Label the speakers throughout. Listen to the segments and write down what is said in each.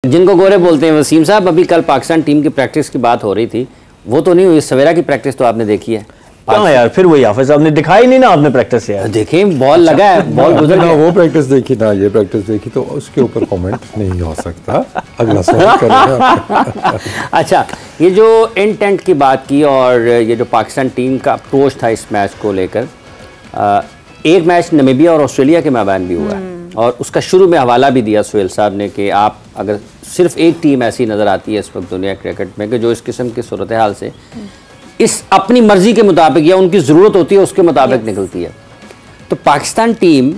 Speaker 1: जिनको गोरे बोलते हैं वसीम साहब, अभी कल पाकिस्तान टीम की प्रैक्टिस की बात हो रही थी, वो तो नहीं हुई। सवेरा की प्रैक्टिस तो आपने देखी है?
Speaker 2: हाँ यार, फिर वही हाफिज साहब ने दिखाई नहीं ना आपने प्रैक्टिस यार।
Speaker 1: देखें बॉल लगा है, बॉल गुजर गया।
Speaker 3: वो प्रैक्टिस देखी ना ये प्रैक्टिस देखी, तो उसके ऊपर कमेंट नहीं हो सकता। अगला सवाल करेंगे।
Speaker 1: अच्छा, ये जो इंटेंट की बात की और ये जो पाकिस्तान टीम का अप्रोच था इस मैच को लेकर, एक मैच नामीबिया और ऑस्ट्रेलिया के मैदान भी हुआ है और उसका शुरू में हवाला भी दिया सुहेल साहब ने कि आप अगर सिर्फ एक टीम ऐसी नज़र आती है इस वक्त दुनिया क्रिकेट में कि जो इस किस्म की सूरत हाल से इस अपनी मर्जी के मुताबिक या उनकी ज़रूरत होती है उसके मुताबिक निकलती है, तो पाकिस्तान टीम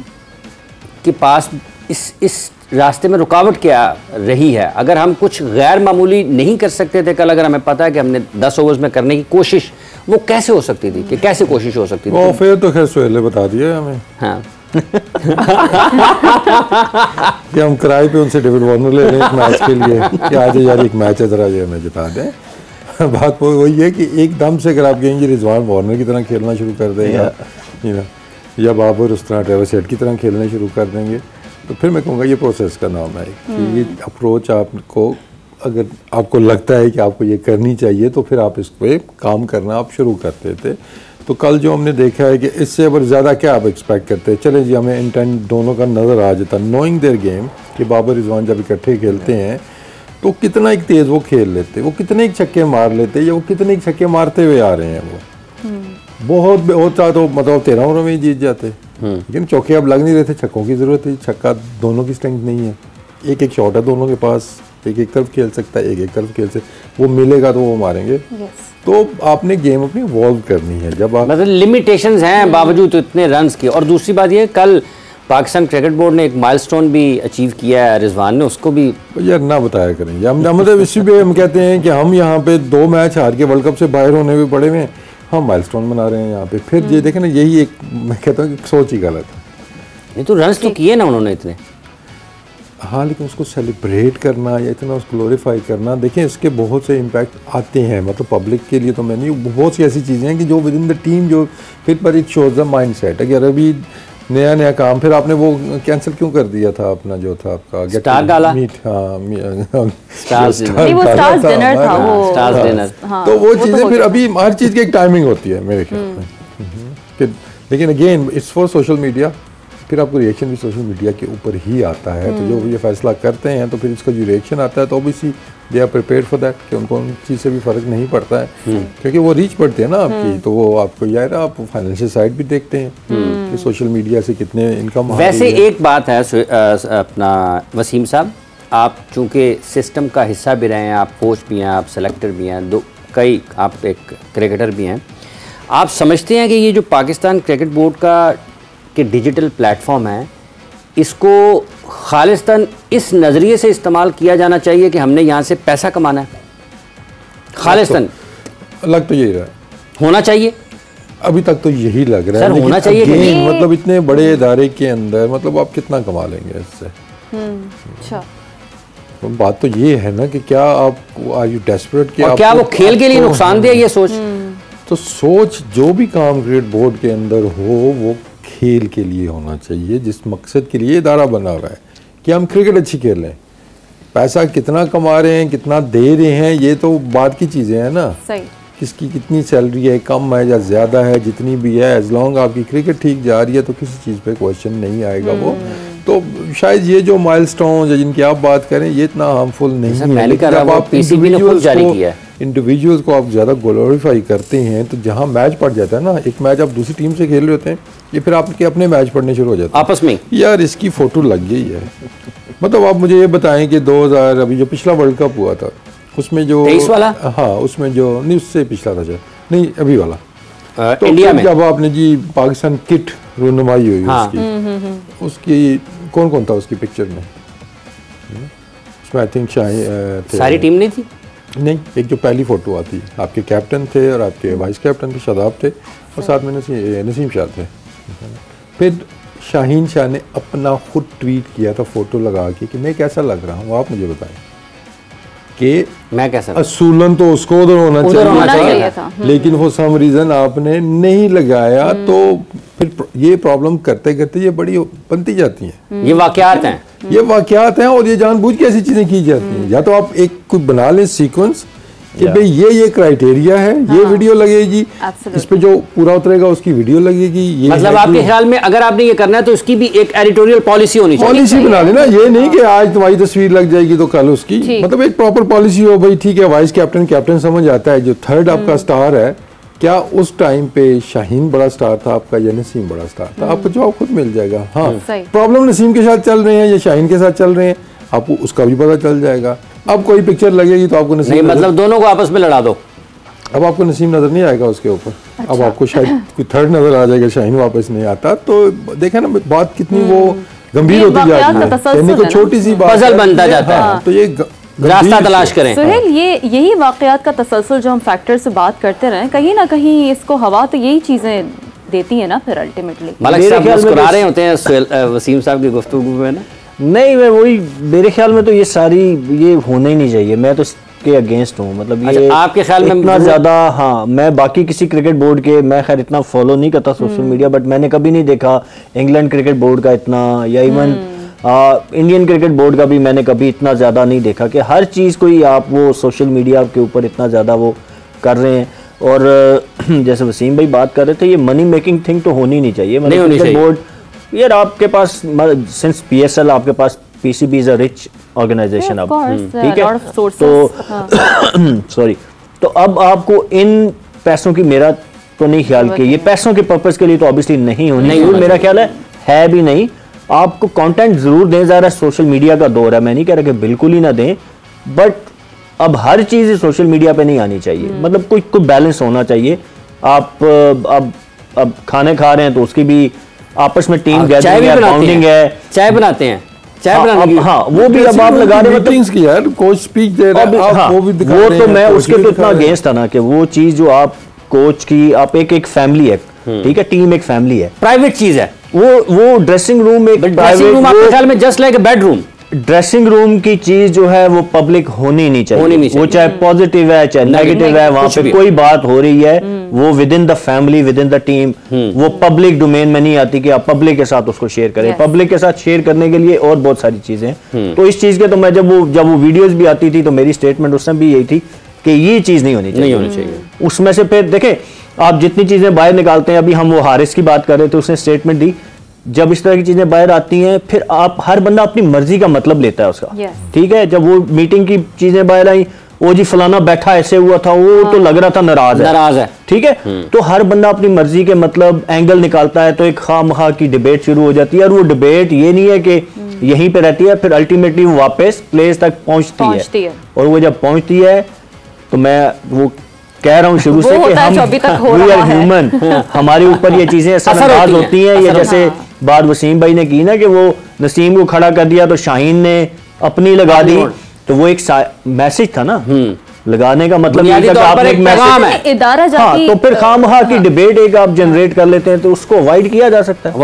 Speaker 1: के पास इस रास्ते में रुकावट क्या रही है? अगर हम कुछ गैर मामूली नहीं कर सकते थे कल, अगर हमें पता है कि हमने 10 ओवर्स में करने की कोशिश, वो कैसे हो सकती थी? कि कैसे कोशिश हो सकती थी?
Speaker 3: वो फिर तो खैर सुहेल ने बता दिया हमें। हाँ कि हम किराए पे उनसे डेविड वार्नर ले रहे हैं एक मैच के लिए कि आज यार एक मैच है, जरा ये हमें जिता दें। बात वही है कि एकदम से अगर आप कहेंगे रिजवान वार्नर की तरह खेलना शुरू कर दें या बाबर उस तरह ट्रेविस हेड की तरह खेलने शुरू कर देंगे, तो फिर मैं कहूँगा ये प्रोसेस का नाम है कि ये अप्रोच आपको, अगर आपको लगता है कि आपको ये करनी चाहिए तो फिर आप इस पर काम करना आप शुरू करते थे। तो कल जो हमने देखा है कि इससे अब ज़्यादा क्या आप एक्सपेक्ट करते हैं? चले जी, हमें इंटेंट दोनों का नज़र आ जाता, नोइंग देयर गेम कि बाबर रिजवान जब इकट्ठे खेलते हैं तो कितना एक तेज़ वो खेल लेते, वो कितने एक छक्के मार लेते, या वो कितने एक छक्के मारते हुए आ रहे हैं। वो बहुत होता तो मतलब 13 ओवरों में ही जीत जाते, लेकिन चौके अब लग नहीं रहे थे, छक्कों की ज़रूरत है। छक्का दोनों की स्ट्रेंथ नहीं है, एक एक शॉट है दोनों के पास, एक एक तरफ खेल सकता है, एक एक तरफ खेल सकता, वो मिलेगा तो वो मारेंगे। तो आपने गेम अपनी इवॉल्व करनी है। जब आप
Speaker 1: मतलब लिमिटेशंस हैं बावजूद इतने रन्स के। और दूसरी बात ये, कल पाकिस्तान क्रिकेट बोर्ड ने एक माइलस्टोन भी अचीव किया है, रिजवान ने, उसको भी
Speaker 3: यार ना बताया करेंगे हम। मतलब इसी पे हम कहते हैं कि हम यहाँ पे 2 मैच हार के वर्ल्ड कप से बाहर होने में पड़े हुए हैं, हम माइलस्टोन मना रहे हैं यहाँ पे। फिर ये देखें ना, यही एक मैं कहता हूँ सोच ही गलत है।
Speaker 1: नहीं तो रन्स तो किए ना उन्होंने इतने।
Speaker 3: हाँ, लेकिन उसको सेलिब्रेट करना या इतना उसको ग्लोरीफाई करना, देखें इसके बहुत से इम्पैक्ट आते हैं। मतलब पब्लिक के लिए तो मैं नहीं, बहुत सी ऐसी चीज़ें हैं कि जो विद इन द टीम जो फिर पर it shows the mind set. अगर अभी नया काम, फिर आपने वो कैंसिल क्यों कर दिया था अपना जो था आपका
Speaker 1: स्टार गाला
Speaker 3: मीट?
Speaker 1: स्टार्स
Speaker 4: डिनर था वो,
Speaker 1: स्टार्स डिनर।
Speaker 3: तो वो चीज़ें फिर अभी हर चीज़ की एक टाइमिंग होती है मेरे ख्याल में। लेकिन again it's for social media, फिर आपको रिएक्शन भी सोशल मीडिया के ऊपर ही आता है। तो जो ये फैसला करते हैं तो फिर इसका जो रिएक्शन आता है तो obviously they are prepared for that कि उनको उन चीज़ से भी फ़र्क नहीं पड़ता है, क्योंकि वो रीच पड़ती है ना आपकी। तो वो आपको यार आप फाइनेंशियल साइड भी देखते हैं कि सोशल मीडिया से कितने इनकम।
Speaker 1: वैसे एक बात है अपना वसीम साहब, आप चूँकि सिस्टम का हिस्सा भी रहे हैं, आप कोच भी हैं, आप सेलेक्टर भी हैं, कई आप एक क्रिकेटर भी हैं, आप समझते हैं कि ये जो पाकिस्तान क्रिकेट बोर्ड का कि डिजिटल प्लेटफॉर्म है, इसको खालिस्तान इस नज़रिए से इस्तेमाल किया जाना चाहिए कि हमने यहाँ से पैसा कमाना है? खालिस्तान
Speaker 3: लग तो यही रहा है,
Speaker 1: होना चाहिए।
Speaker 3: अभी तक तो यही लग रहा है,
Speaker 1: होना चाहिए कि
Speaker 3: मतलब इतने बड़े इदारे के अंदर मतलब आप कितना कमा लेंगे इससे?
Speaker 4: अच्छा,
Speaker 3: तो बात तो ये है ना कि क्या आप आर यू डेस्परेट कि
Speaker 1: क्या वो खेल के लिए नुकसानदेह ये सोच?
Speaker 3: तो सोच जो भी काम क्रिकेट बोर्ड के अंदर हो वो खेल के लिए होना चाहिए, जिस मकसद के लिए इदारा बना हुआ है कि हम क्रिकेट अच्छी खेल लें। पैसा कितना कमा रहे हैं, कितना दे रहे हैं, ये तो बात की चीज़ें हैं ना।
Speaker 4: सही।
Speaker 3: किसकी कितनी सैलरी है, कम है या ज़्यादा है, जितनी भी है, एज लॉन्ग आपकी क्रिकेट ठीक जा रही है तो किसी चीज़ पे क्वेश्चन नहीं आएगा। वो तो शायद ये जो माइलस्टोन जिनकी आप बात करें ये इतना हार्मफुल नहीं है, लेकिन जब आप इंडिविजुअल्स को आप ज़्यादा ग्लोरीफाई करते हैं तो जहाँ मैच पड़ जाता है ना, एक मैच आप दूसरी टीम से खेल रहे होते हैं, ये फिर आपके अपने मैच पढ़ने शुरू हो जाते हैं
Speaker 1: आपस में।
Speaker 3: यार इसकी फ़ोटो लग गई है। मतलब आप मुझे ये बताएं कि 2000 अभी जो पिछला वर्ल्ड कप हुआ था उसमें जो
Speaker 1: 23 वाला,
Speaker 3: हाँ उसमें जो नहीं उससे पिछला था नहीं अभी वाला, तो
Speaker 1: इंडिया में
Speaker 3: जब आपने जी पाकिस्तान किट रुनुमाई हुई उसकी कौन कौन था उसकी पिक्चर में? उसमें आई थिंक
Speaker 1: सारी टीम नहीं थी।
Speaker 3: नहीं, एक जो पहली फ़ोटो आती, आपके कैप्टन थे और आपके वाइस कैप्टन थे, शादाब थे और साथ में नसीम शाह थे। फिर शाहीन शाह ने अपना खुद ट्वीट किया था फ़ोटो लगा के कि मैं कैसा लग रहा हूँ, आप मुझे बताएं कि
Speaker 1: मैं कैसा
Speaker 3: असूलन तो उसको उधर होना
Speaker 1: उधर होना
Speaker 3: चाहिए
Speaker 1: चाहिए
Speaker 4: था।
Speaker 3: लेकिन वो सम रीजन आपने नहीं लगाया तो फिर ये प्रॉब्लम करते करते ये बड़ी बनती जाती हैं।
Speaker 1: ये वाकयात हैं,
Speaker 3: ये वाकयात हैं और ये जानबूझ के ऐसी चीजें की जाती हैं। या तो आप एक कोई बना लें सीक्वेंस कि भाई ये क्राइटेरिया है, ये वीडियो लगेगी, इस पे जो पूरा उतरेगा उसकी वीडियो लगेगी। ये
Speaker 1: मतलब आपके ख्याल में अगर आपने ये करना है तो इसकी भी एक एडिटोरियल पॉलिसी होनी चाहिए।
Speaker 3: पॉलिसी बना लेना, ये नहीं कि आज तुम्हारी तस्वीर लग जाएगी तो कल उसकी, मतलब एक प्रॉपर पॉलिसी हो। भाई ठीक है, वाइस कैप्टन समझ आता है, जो थर्ड आपका स्टार है, क्या उस टाइम पे शाहीन बड़ा स्टार था आपका या नसीम बड़ा स्टार था, आपको जवाब खुद मिल जाएगा। हाँ, प्रॉब्लम नसीम के साथ चल रहे हैं या शाहीन के साथ चल रहे हैं, आपको उसका भी पता चल जाएगा। अब कोई पिक्चर लगेगी तो आपको नसीम
Speaker 1: नहीं, मतलब दोनों को आपस में लड़ा दो,
Speaker 3: अब आपको नसीम नजर नहीं आएगा उसके ऊपर। अब आपको शायद कोई थर्ड नजर आ जाएगा, शाहीन वापस नहीं आता। तो देखा ना बात कितनी वो गंभीर होती जाती है, यानी कोई छोटी सी बात
Speaker 1: पजल बनता जाता है।
Speaker 3: तो ये
Speaker 1: रास्ता तलाश करें।
Speaker 4: सुहेल, यही वाकयात का तसलसल जो हम फैक्टर से बात करते रहे, कहीं ना कहीं इसको हवा तो यही चीजें देती है ना फिर अल्टीमेटली।
Speaker 1: मलिक साहब मुस्कुरा रहे होते हैं वसीम साहब की गुफ्तगू में ना।
Speaker 2: नहीं, मैं वही, मेरे ख्याल में तो ये सारी ये होना ही नहीं चाहिए। मैं तो इसके अगेंस्ट हूँ, मतलब ये
Speaker 1: आपके ख्याल में
Speaker 2: इतना ज़्यादा। हाँ, मैं बाकी किसी क्रिकेट बोर्ड के, मैं खैर इतना फॉलो नहीं करता सोशल मीडिया, बट मैंने कभी नहीं देखा इंग्लैंड क्रिकेट बोर्ड का इतना, या इवन इंडियन क्रिकेट बोर्ड का भी मैंने कभी इतना ज़्यादा नहीं देखा कि हर चीज़ को ही आप वो सोशल मीडिया के ऊपर इतना ज़्यादा वो कर रहे हैं। और जैसे वसीम भाई बात कर रहे थे, ये मनी मेकिंग थिंग तो होनी नहीं चाहिए। मतलब क्रिकेट बोर्ड, यार आपके पास सिंस PSL आपके पास PCB is a rich organisation अब, ठीक है, तो सॉरी, तो अब आपको इन पैसों की, मेरा तो नहीं ख्याल कि ये पैसों के पर्पस के लिए तो ऑब्वियसली नहीं होनी चाहिए, मेरा ख्याल है भी नहीं। आपको कंटेंट जरूर दें, ज़रा सोशल मीडिया का दौर है, मैं नहीं कह रहा कि बिल्कुल ही ना दें, बट अब हर चीज़ सोशल मीडिया पे नहीं आनी चाहिए। मतलब कोई बैलेंस होना चाहिए। आप अब खाने खा रहे हैं तो उसकी भी आपस में टीम गैदरिंग है, बाउंडिंग है,
Speaker 1: चाय बनाते हैं, चाय बनाने की,
Speaker 2: हाँ वो भी अब आप लगा रहे हैं
Speaker 3: की यार, कोच स्पीच दे रहा है, आप वो भी दिखा रहे हैं।
Speaker 2: वो तो मैं उसके तो इतना अगेंस्ट था ना कि वो चीज जो आप कोच की, आप एक फैमिली है, ठीक है, टीम एक फैमिली है,
Speaker 1: प्राइवेट चीज है
Speaker 2: वो ड्रेसिंग रूम एक
Speaker 1: ड्रेसिंग रूम आपके ख्याल में जस्ट लाइक अ बेडरूम,
Speaker 2: ड्रेसिंग रूम की चीज जो है वो पब्लिक होनी नहीं चाहिए। वो चाहे पॉजिटिव है चाहे नेगेटिव है, वहां पे कोई बात हो रही है वो with in the family, with in the team, वो पब्लिक डोमेन में नहीं आती कि आप पब्लिक के साथ उसको शेयर करें। पब्लिक के साथ शेयर करने के लिए और बहुत सारी चीजें, तो इस चीज के तो मैं जब वो वीडियोस भी आती थी तो मेरी स्टेटमेंट उस समय भी यही थी कि ये चीज नहीं होनी चाहिए। उसमें से फिर देखें, आप जितनी चीजें बाहर निकालते हैं, अभी हम वो हारिस की बात कर रहे थे, उसने स्टेटमेंट दी, जब इस तरह की चीजें बाहर आती हैं फिर आप, हर बंदा अपनी मर्जी का मतलब लेता है उसका, ठीक है। जब वो मीटिंग की चीजें बाहर आई, वो जी फलाना बैठा ऐसे हुआ था, वो तो लग रहा था नाराज है, ठीक है। तो हर बंदा अपनी मर्जी के मतलब एंगल निकालता है, तो एक खामखा की डिबेट शुरू हो जाती है। और वो डिबेट ये नहीं है कि यहीं पे रहती है, फिर अल्टीमेटली वो वापस प्लेस तक पहुंचती है। और वो जब पहुंचती है तो मैं वो कह रहा हूँ शुरू से कि हम वी आर ह्यूमन, हमारे ऊपर ये चीजें असरअंदाज होती हैं। ये जैसे बात वसीम भाई ने की ना कि वो नसीम को खड़ा कर दिया तो शाहीन ने अपनी लगा दी, तो वो एक मैसेज था ना, लगाने का मतलब ये था कि आपने एक मैसेज, हाँ, तो फिर खामखा की डिबेट एक आप जनरेट कर लेते हैं तो उसको अवॉइड किया जा सकता है।